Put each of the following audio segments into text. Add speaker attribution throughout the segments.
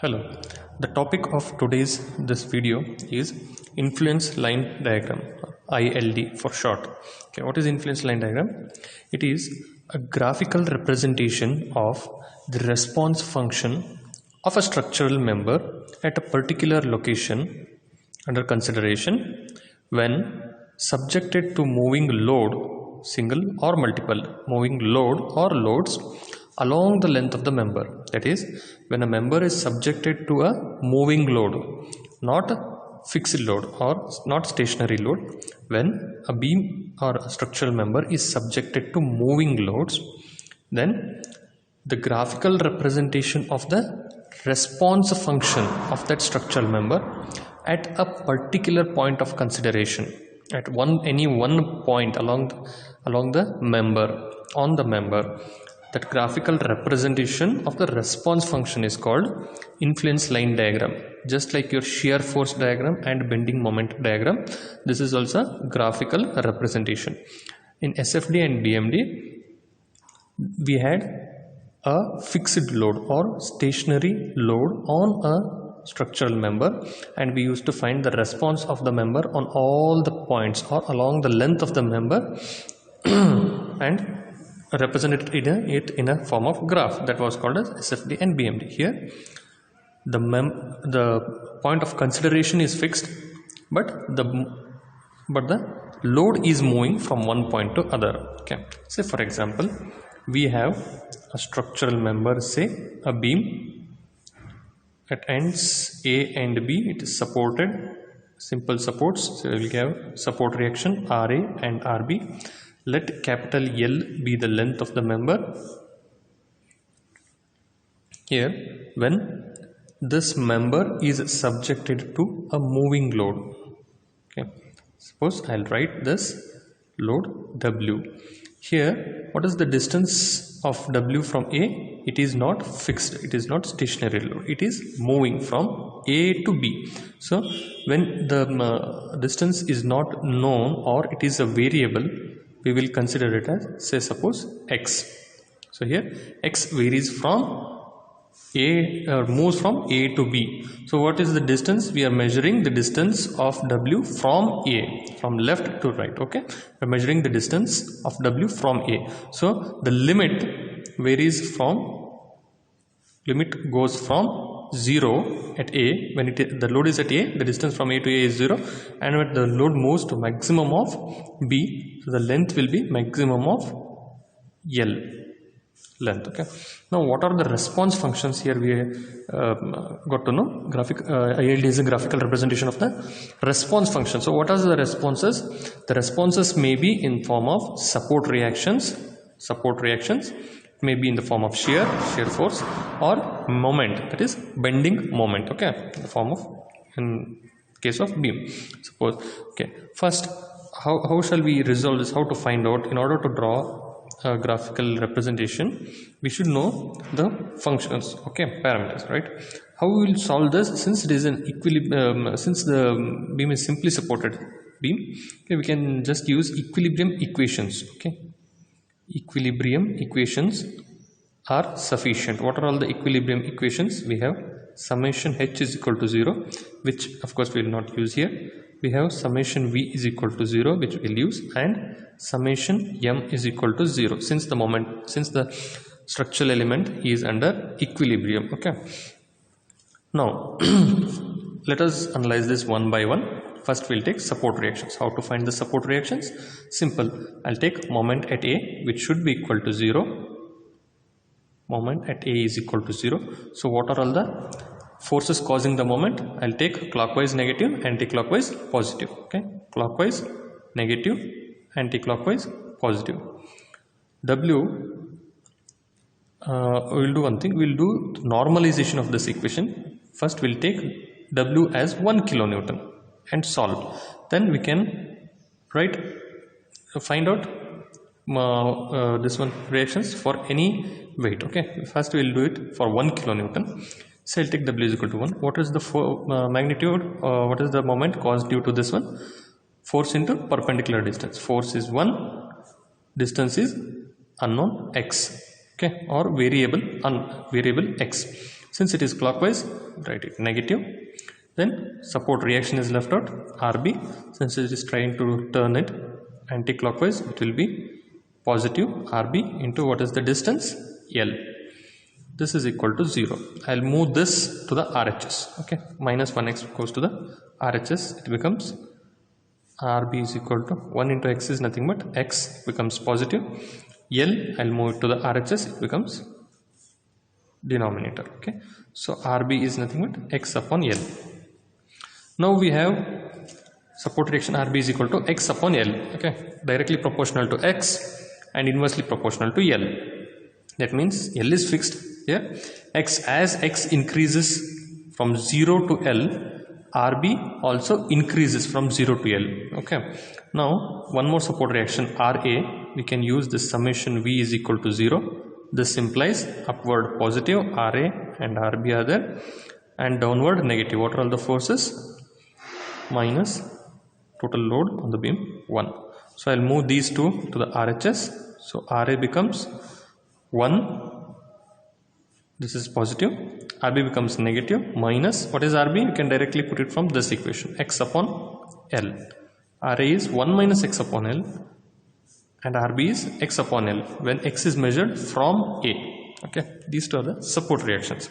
Speaker 1: Hello, the topic of today's this video is influence line diagram, ILD for short. Okay, what is influence line diagram? It is a graphical representation of the response function of a structural member at a particular location under consideration when subjected to moving load, single or multiple moving load or loads along the length of the member. That is, when a member is subjected to a moving load, not a fixed load or not stationary load. When a beam or a structural member is subjected to moving loads, then the graphical representation of the response function of that structural member at a particular point of consideration, at any one point along the member, on the member, that graphical representation of the response function is called influence line diagram. Just like your shear force diagram and bending moment diagram, this is also graphical representation. In SFD and BMD, we had a fixed load or stationary load on a structural member, and we used to find the response of the member on all the points or along the length of the member and represented it in a form of graph that was called as SFD and BMD. Here the point of consideration is fixed, but the load is moving from one point to other. Okay, say for example, we have a structural member, say a beam at ends A and B. It is supported, simple supports, so we will have support reaction RA and RB. Let capital L be the length of the member. Here, when this member is subjected to a moving load, okay, suppose I'll write this load W. Here, what is the distance of W from A? It is not fixed, it is not stationary load, it is moving from A to B. So when the distance is not known or it is a variable, we will consider it as, say suppose, x. So here x varies from A, moves from A to B. So what is the distance? We are measuring the distance of W from A, from left to right. Okay, we are measuring the distance of W from A. So the limit varies from, limit goes from 0 at A. When the load is at A, the distance from A to A is 0, and when the load moves to maximum of B, so the length will be maximum of L length. Okay, now what are the response functions? Here we got to know ILD is a graphical representation of the response function. So what are the responses? The responses may be in form of support reactions, may be in the form of shear force, or moment, that is bending moment. Okay, in the form of, in case of beam, suppose. Okay, first how shall we resolve this? How to find out? In order to draw a graphical representation, we should know the functions, okay, parameters, right? How we will solve this? Since it is an equilibrium, since the beam is simply supported beam, okay, we can just use equilibrium equations. Okay, equilibrium equations are sufficient. What are all the equilibrium equations? We have summation H is equal to 0, which of course we will not use here. We have summation V is equal to 0, which we will use, and summation M is equal to 0, since the structural element is under equilibrium. Okay, now let us analyze this one by one. First we'll take support reactions. How to find the support reactions? Simple. I'll take moment at A, which should be equal to 0. Moment at A is equal to 0. So what are all the forces causing the moment? I'll take clockwise negative, anti-clockwise positive. Okay, clockwise negative, anti-clockwise positive. W, we'll do one thing. We'll do normalization of this equation. First we'll take W as 1 kilonewton and solve. Then we can find out this one reactions for any weight. Okay, first we will do it for 1 kilonewton. So I'll take W is equal to 1. What is the magnitude? What is the moment caused due to this one? Force into perpendicular distance. Force is 1, distance is unknown x. Okay, or variable x. Since it is clockwise, write it negative. Then support reaction is left out, RB. Since it is trying to turn it anti-clockwise, it will be positive RB into what is the distance? L. This is equal to 0. I'll move this to the RHS. Okay, minus 1x goes to the RHS. It becomes RB is equal to 1 into x is nothing but x becomes positive. L, I'll move it to the RHS. It becomes denominator. Okay, so RB is nothing but x upon L. Now we have support reaction RB is equal to x upon L. Okay, directly proportional to x and inversely proportional to L. That means L is fixed here. As x increases from 0 to L, RB also increases from 0 to L. Okay. Now one more support reaction RA. We can use this summation V is equal to 0. This implies upward positive RA and RB are there, and downward negative. What are all the forces? Minus total load on the beam 1. So I'll move these two to the RHS. So RA becomes 1. This is positive. RB becomes negative minus what is RB? You can directly put it from this equation, x upon L. RA is 1 minus x upon L and RB is x upon L when x is measured from A. Okay, these two are the support reactions.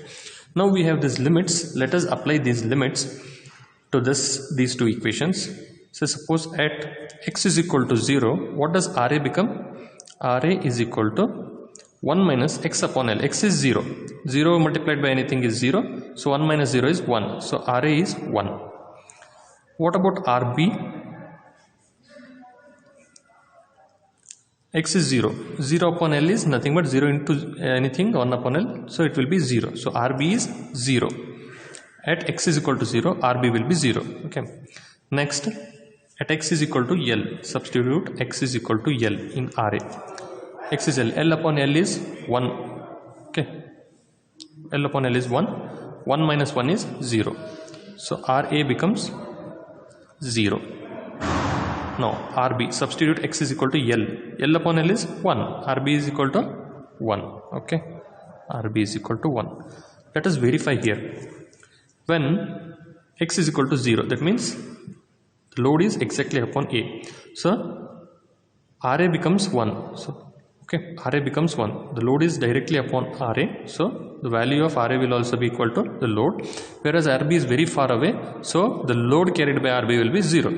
Speaker 1: Now we have these limits. Let us apply these limits to these two equations. So suppose at x is equal to 0, what does RA become? RA is equal to 1 minus x upon L. X is 0. 0 multiplied by anything is 0. So 1 minus 0 is 1. So RA is 1. What about RB? X is 0. 0 upon L is nothing but 0 into anything 1 upon L. So it will be 0. So RB is 0. At x is equal to 0, RB will be 0. Okay. Next, at x is equal to L. Substitute x is equal to L in RA. X is L. L upon L is 1. Okay. L upon L is 1. 1 minus 1 is 0. So RA becomes 0. Now RB, substitute x is equal to L. L upon L is 1. RB is equal to 1. Okay. RB is equal to 1. Let us verify here. When x is equal to 0, that means the load is exactly upon A. So RA becomes 1. So okay, RA becomes 1. The load is directly upon RA. So the value of RA will also be equal to the load. Whereas RB is very far away. So the load carried by RB will be 0.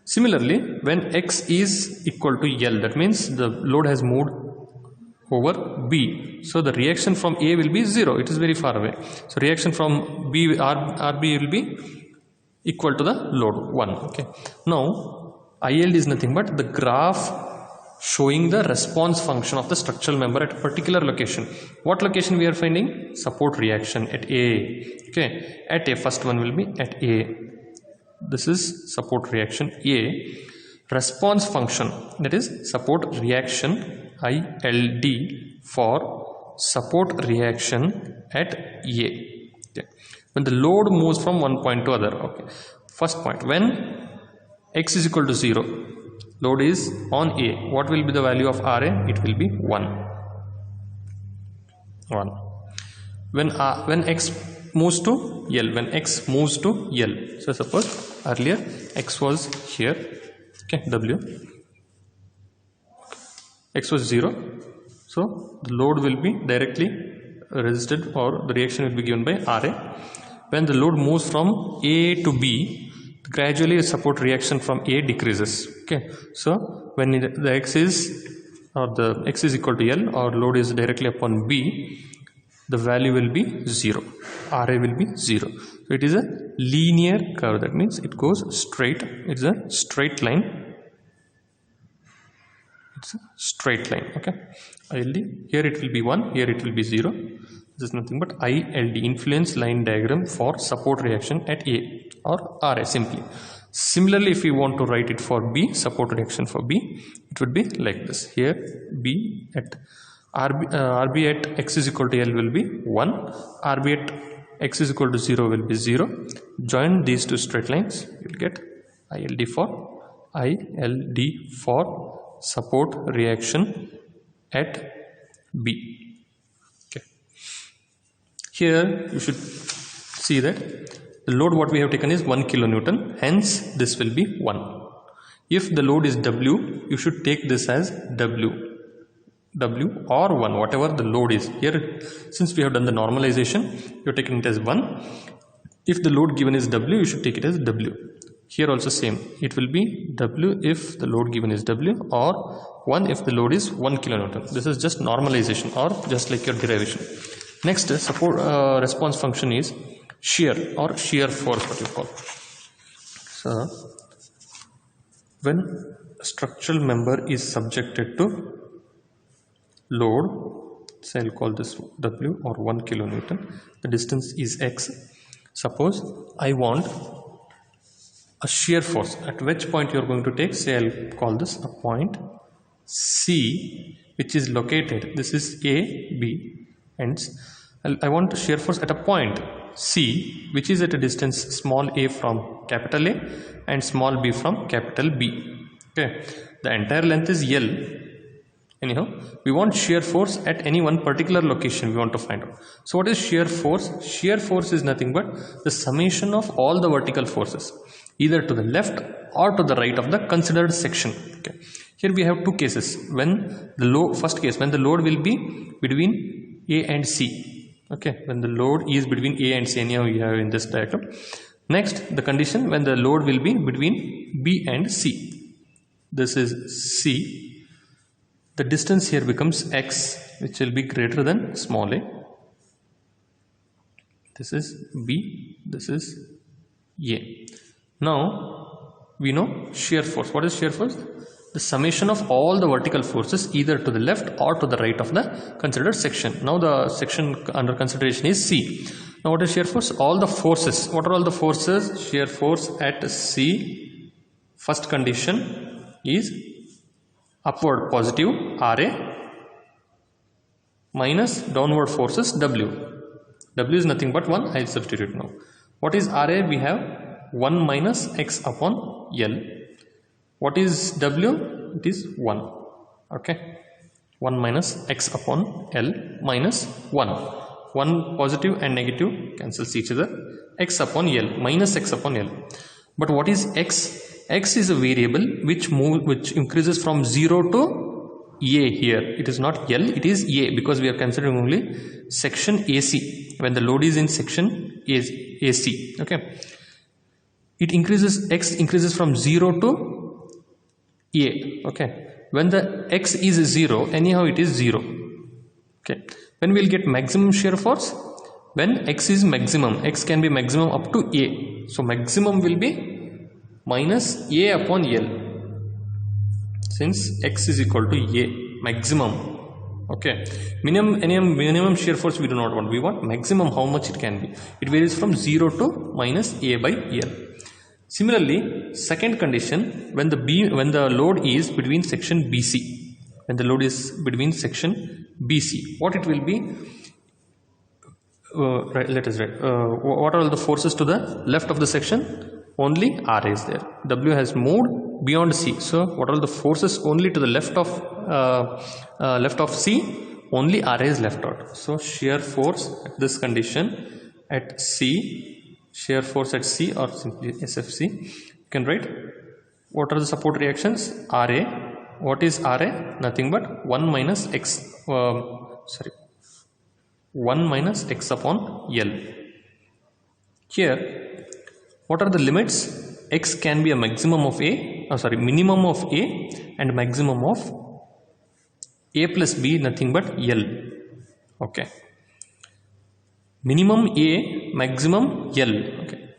Speaker 1: Similarly, when x is equal to L, that means the load has moved over B. So the reaction from A will be 0. It is very far away. So reaction from B, RB will be equal to the load 1. Okay. Now ILD is nothing but the graph showing the response function of the structural member at a particular location. What location we are finding? Support reaction at A. Okay. At A, first one will be at A. This is support reaction A. Response function, that is support reaction ILD for support reaction at A. Okay. When the load moves from one point to other. Okay. First point, when x is equal to 0, load is on A. What will be the value of RA? It will be 1. When x moves to L, when x moves to L. So suppose earlier x was here. Okay, W. X was 0. So the load will be directly resisted, or the reaction will be given by RA. When the load moves from A to B, gradually the support reaction from A decreases. Okay. So when the x is equal to L, or load is directly upon B, the value will be 0. RA will be 0. So it is a linear curve. That means it goes straight. It's a straight line. It's a straight line. Okay. ILD. Here it will be 1. Here it will be 0. This is nothing but ILD, influence line diagram for support reaction at A, or RA simply. Similarly, if we want to write it for B, support reaction for B, it would be like this. Here B at RB at x is equal to L will be 1. RB at x is equal to 0 will be 0. Join these two straight lines, you will get ILD for support reaction at B. Okay. Here you should see that the load what we have taken is 1 kilonewton, hence this will be 1. If the load is W, you should take this as W or 1, whatever the load is. Here, since we have done the normalization, you are taking it as 1. If the load given is W, you should take it as W. Here also same, it will be W if the load given is W, or 1 if the load is 1 kilonewton. This is just normalization, or just like your derivation. Next, support response function is shear or shear force, what you call. So when a structural member is subjected to load, say I'll call this W or 1 kilonewton, the distance is X. Suppose I want a shear force, at which point you are going to take, say I'll call this a point C, which is located, this is A, B, and I want a shear force at a point C, which is at a distance small a from capital A and small b from capital B. Okay, the entire length is L. Anyhow, we want shear force at any one particular location we want to find out. So what is shear force? Shear force is nothing but the summation of all the vertical forces, either to the left or to the right of the considered section. Okay, here we have two cases. When the load, first case, when the load will be between A and C. Okay, when the load is between A and C, anyhow you have in this diagram. Next, the condition when the load will be between B and C. This is C. The distance here becomes X, which will be greater than small a. This is B, this is A. Now we know shear force. What is shear force? The summation of all the vertical forces either to the left or to the right of the considered section. Now the section under consideration is C. Now what is shear force? All the forces. What are all the forces? Shear force at C, first condition is upward positive RA minus downward forces W. W is nothing but 1. I will substitute now. What is RA? We have 1 minus X upon L. What is W? It is 1. Okay, 1 minus X upon L minus 1. 1 positive and negative cancels each other. X upon L minus X upon L. But what is X? X is a variable which increases from 0 to A here. It is not L, it is A, because we are considering only section AC. When the load is in section AC. Okay, it increases, X increases from 0 to A. Okay, when the X is 0, anyhow it is 0. Okay, when we will get maximum shear force? When X is maximum. X can be maximum up to A. So maximum will be minus A upon L, since X is equal to A, maximum. Okay, minimum shear force we do not want. We want maximum, how much it can be. It varies from 0 to minus A by L. Similarly, second condition, when the load is between section BC, when the load is between section BC, what it will be? Let us write. What are all the forces to the left of the section? Only RA is there. W has moved beyond C. So what are the forces only to the left of C? Only RA is left out. So shear force at this condition at C, shear force at C, or simply SFC, you can write what are the support reactions? RA. What is RA? Nothing but 1 minus X. 1 minus X upon L. Here, what are the limits? X can be a maximum of minimum of A and maximum of A plus B, nothing but L. Okay, minimum A, maximum L. Okay,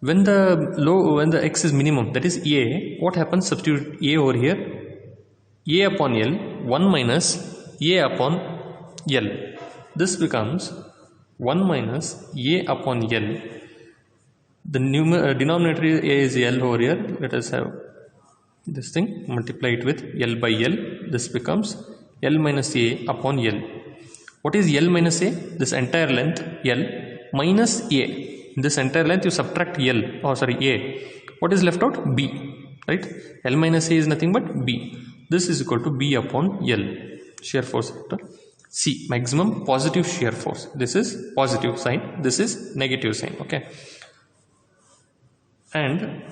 Speaker 1: when the X is minimum, that is A, what happens? Substitute A over here. A upon L, 1 minus A upon L. This becomes 1 minus A upon L. The denominator is L over here. Let us have this thing, multiply it with L by L. This becomes L minus A upon L. What is L minus A? This entire length L minus A. This entire length you subtract A. What is left out? B. Right? L minus A is nothing but B. This is equal to B upon L. Shear force factor. C, maximum positive shear force. This is positive sign, this is negative sign. Okay, and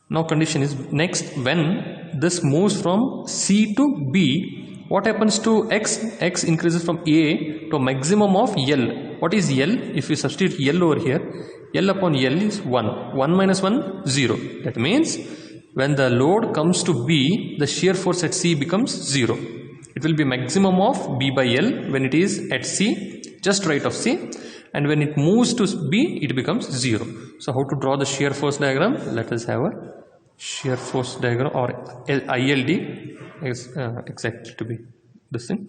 Speaker 1: now condition is next, when this moves from C to B, what happens to X? X increases from A to a maximum of L. What is L? If you substitute L over here, L upon L is 1. 1 minus 1, 0. That means when the load comes to B, the shear force at C becomes 0. It will be maximum of B by L when it is at C, just right of C, and when it moves to B, it becomes 0. So how to draw the shear force diagram? Let us have a shear force diagram, or ILD is exactly to be this thing.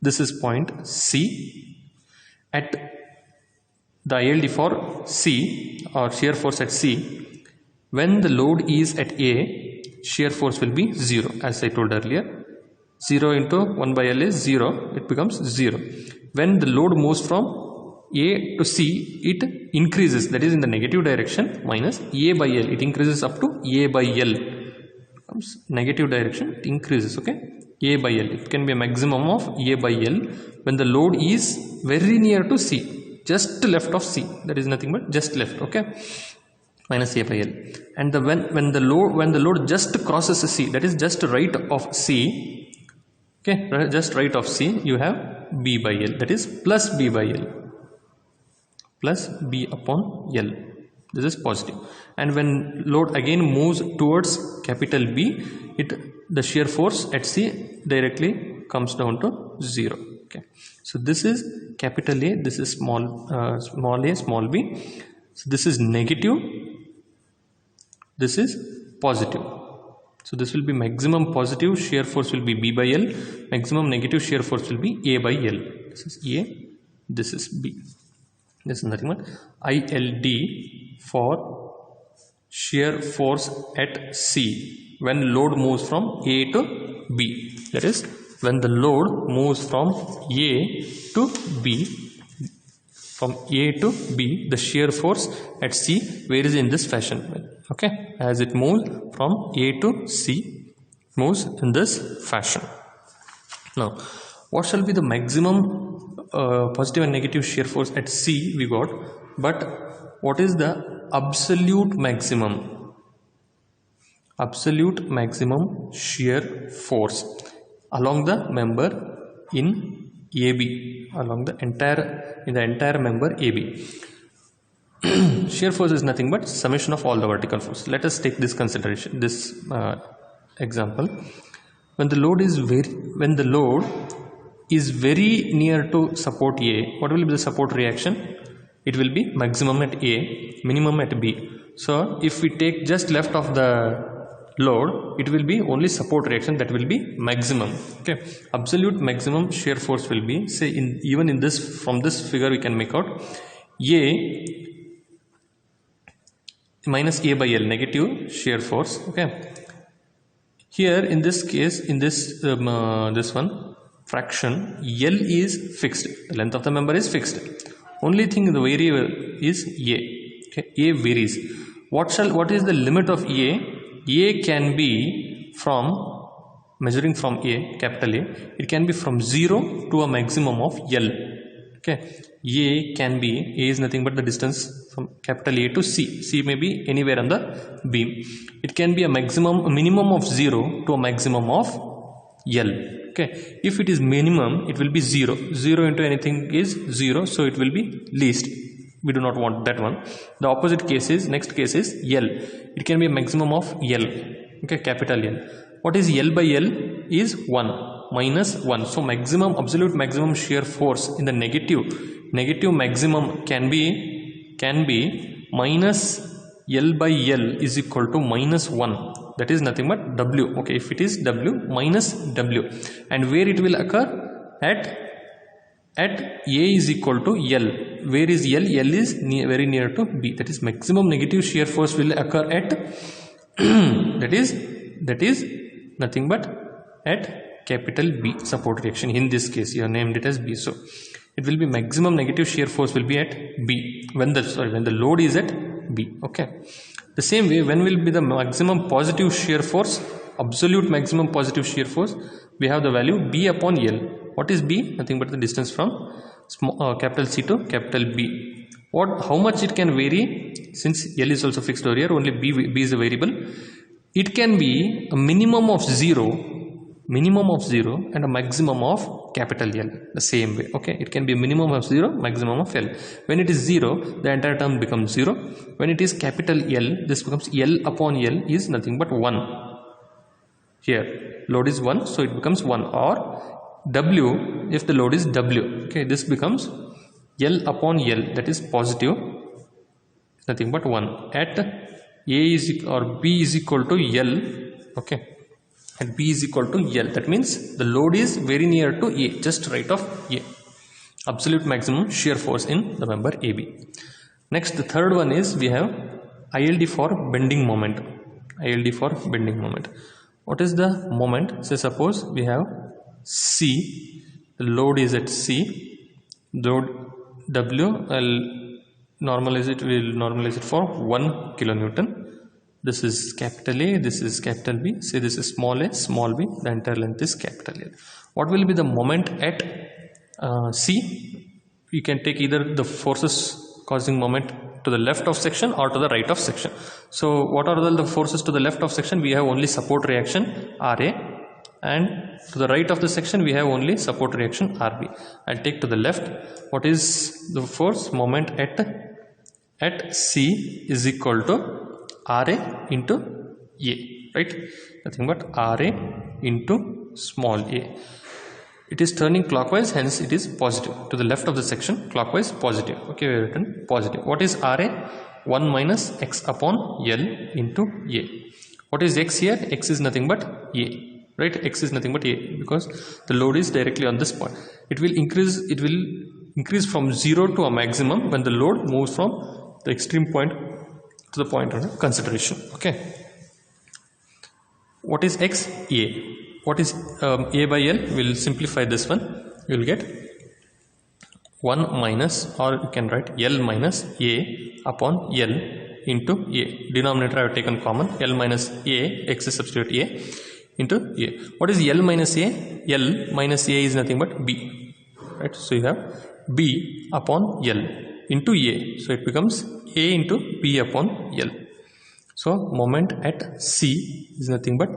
Speaker 1: This is point C. At the ILD for C, or shear force at C, when the load is at A, shear force will be 0, as I told earlier. 0 into 1 by L is 0, it becomes 0. When the load moves from A to C, it increases, that is in the negative direction, minus A by L, it increases up to A by L, comes negative direction, it increases. Okay, A by L, it can be a maximum of A by L when the load is very near to C, just left of C, that is nothing but just left. Okay, minus A by L. And when the load just crosses C, that is just right of C, okay, just right of C, you have B by L, that is plus B by L, plus B upon L. This is positive. And when load again moves towards capital B, the shear force at C directly comes down to 0. Okay, so this is capital A, this is small a, small b. So this is negative, this is positive. So this will be maximum positive shear force will be B by L, maximum negative shear force will be A by L. This is A, this is B. This is nothing but ILD for shear force at C when load moves from A to B. That is, when the load moves from A to B, the shear force at C varies in this fashion. Okay, as it moves from A to C, moves in this fashion. Now, what shall be the maximum positive and negative shear force at C we got, but what is the absolute maximum? Absolute maximum shear force along the member in AB, along the entire member AB. Shear force is nothing but summation of all the vertical force. Let us take this consideration, this example. When the load is very near to support A, what will be the support reaction? It will be maximum at A, minimum at B. So if we take just left of the load, it will be only support reaction, that will be maximum. Okay, absolute maximum shear force will be, say, even in this, from this figure we can make out A minus A by L, negative shear force. Okay, here in this case, in this this one fraction, L is fixed, the length of the member is fixed, only thing the variable is A. Okay, A varies. What is the limit of A? A can be from, measuring from A, capital A, it can be from 0 to a maximum of L. Okay, A can be, A is nothing but the distance from capital A to C. C may be anywhere on the beam. It can be a minimum of 0 to a maximum of L. Okay, if it is minimum, it will be 0. 0 into anything is 0, so it will be least. We do not want that one. The opposite case is, next case is L. It can be a maximum of L. Okay, capital L. What is L by L? Is 1, minus 1. So maximum, absolute maximum shear force in the negative maximum can be minus L by L is equal to minus 1. That is nothing but W. Okay, if it is W, minus W. And where it will occur? At A is equal to L. Where is L? L is very near to B. That is, maximum negative shear force will occur at that is nothing but at capital B, support reaction. In this case, you have named it as B. So it will be maximum negative shear force will be at B when the load is at B. Okay. The same way, when will be the maximum positive shear force, absolute maximum positive shear force? We have the value B upon L. What is B? Nothing but the distance from capital C to capital B. How much it can vary? Since L is also fixed over here, only B is a variable. It can be a minimum of 0 and a maximum of capital L, the same way. Okay, it can be a minimum of 0, maximum of L. When it is 0, the entire term becomes 0. When it is capital L, this becomes L upon L is nothing but 1. Here load is 1, so it becomes 1. Or W, if the load is W, okay, this becomes L upon L, that is positive, nothing but 1. At A is or B is equal to L, okay, and B is equal to L, that means the load is very near to A, just right of A. Absolute maximum shear force in the member AB. Next, the third one is we have ILD for bending moment. ILD for bending moment. What is the moment? Say suppose we have C, the load is at C, load W, will normalize it for 1 kilonewton. This is capital A, this is capital B. Say this is small a, small b, the entire length is capital L. What will be the moment at C? You can take either the forces causing moment to the left of section or to the right of section. So what are the forces to the left of section? We have only support reaction RA, and to the right of the section we have only support reaction RB. I'll take to the left. What is the force? Moment at C is equal to RA into A, right? Nothing but RA into small a. It is turning clockwise, hence it is positive. To the left of the section, clockwise, positive. Okay, we have written positive. What is RA? 1 minus x upon L into A. What is x here? X is nothing but A, right? X is nothing but A, because the load is directly on this point. It will increase from 0 to a maximum when the load moves from the extreme point to the point under consideration. Okay. What is x? A. What is A by L? We will simplify this one. You will get 1 minus, or you can write L minus A upon L into A. Denominator I have taken common. L minus A, x is substitute A into A. What is L minus A? L minus A is nothing but B, right? So you have B upon L into A. So it becomes A into B upon L. So moment at C is nothing but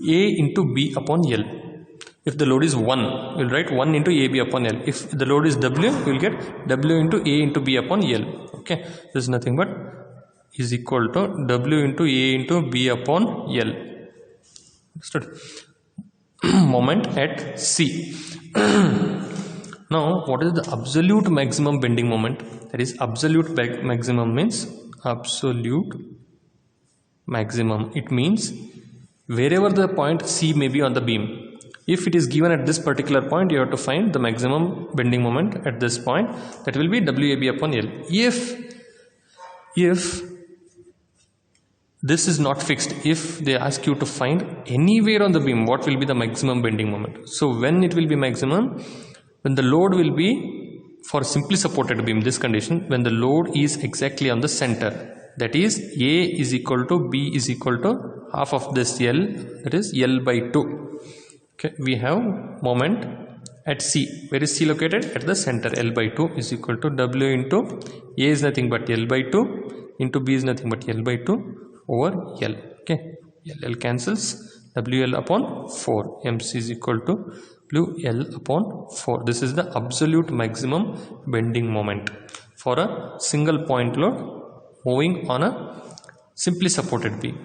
Speaker 1: A into B upon L. If the load is 1, we will write 1 into AB upon L. If the load is W, we will get W into A into B upon L. Okay, this is nothing but is equal to W into A into B upon L. Understood? Moment at C. Now, what is the absolute maximum bending moment? That is, absolute maximum means absolute maximum. It means wherever the point C may be on the beam. If it is given at this particular point, you have to find the maximum bending moment at this point. That will be WAB upon L. If this is not fixed, if they ask you to find anywhere on the beam, what will be the maximum bending moment? So when it will be maximum? When the load will be, for simply supported beam, this condition, when the load is exactly on the center. That is, A is equal to B is equal to half of this L, that is L by 2. Okay, we have moment at C. Where is C located? At the center. L by 2 is equal to W into A is nothing but L by 2 into B is nothing but L by 2 over L. Okay, L cancels. WL upon 4. MC is equal to WL upon 4. This is the absolute maximum bending moment for a single point load moving on a simply supported beam.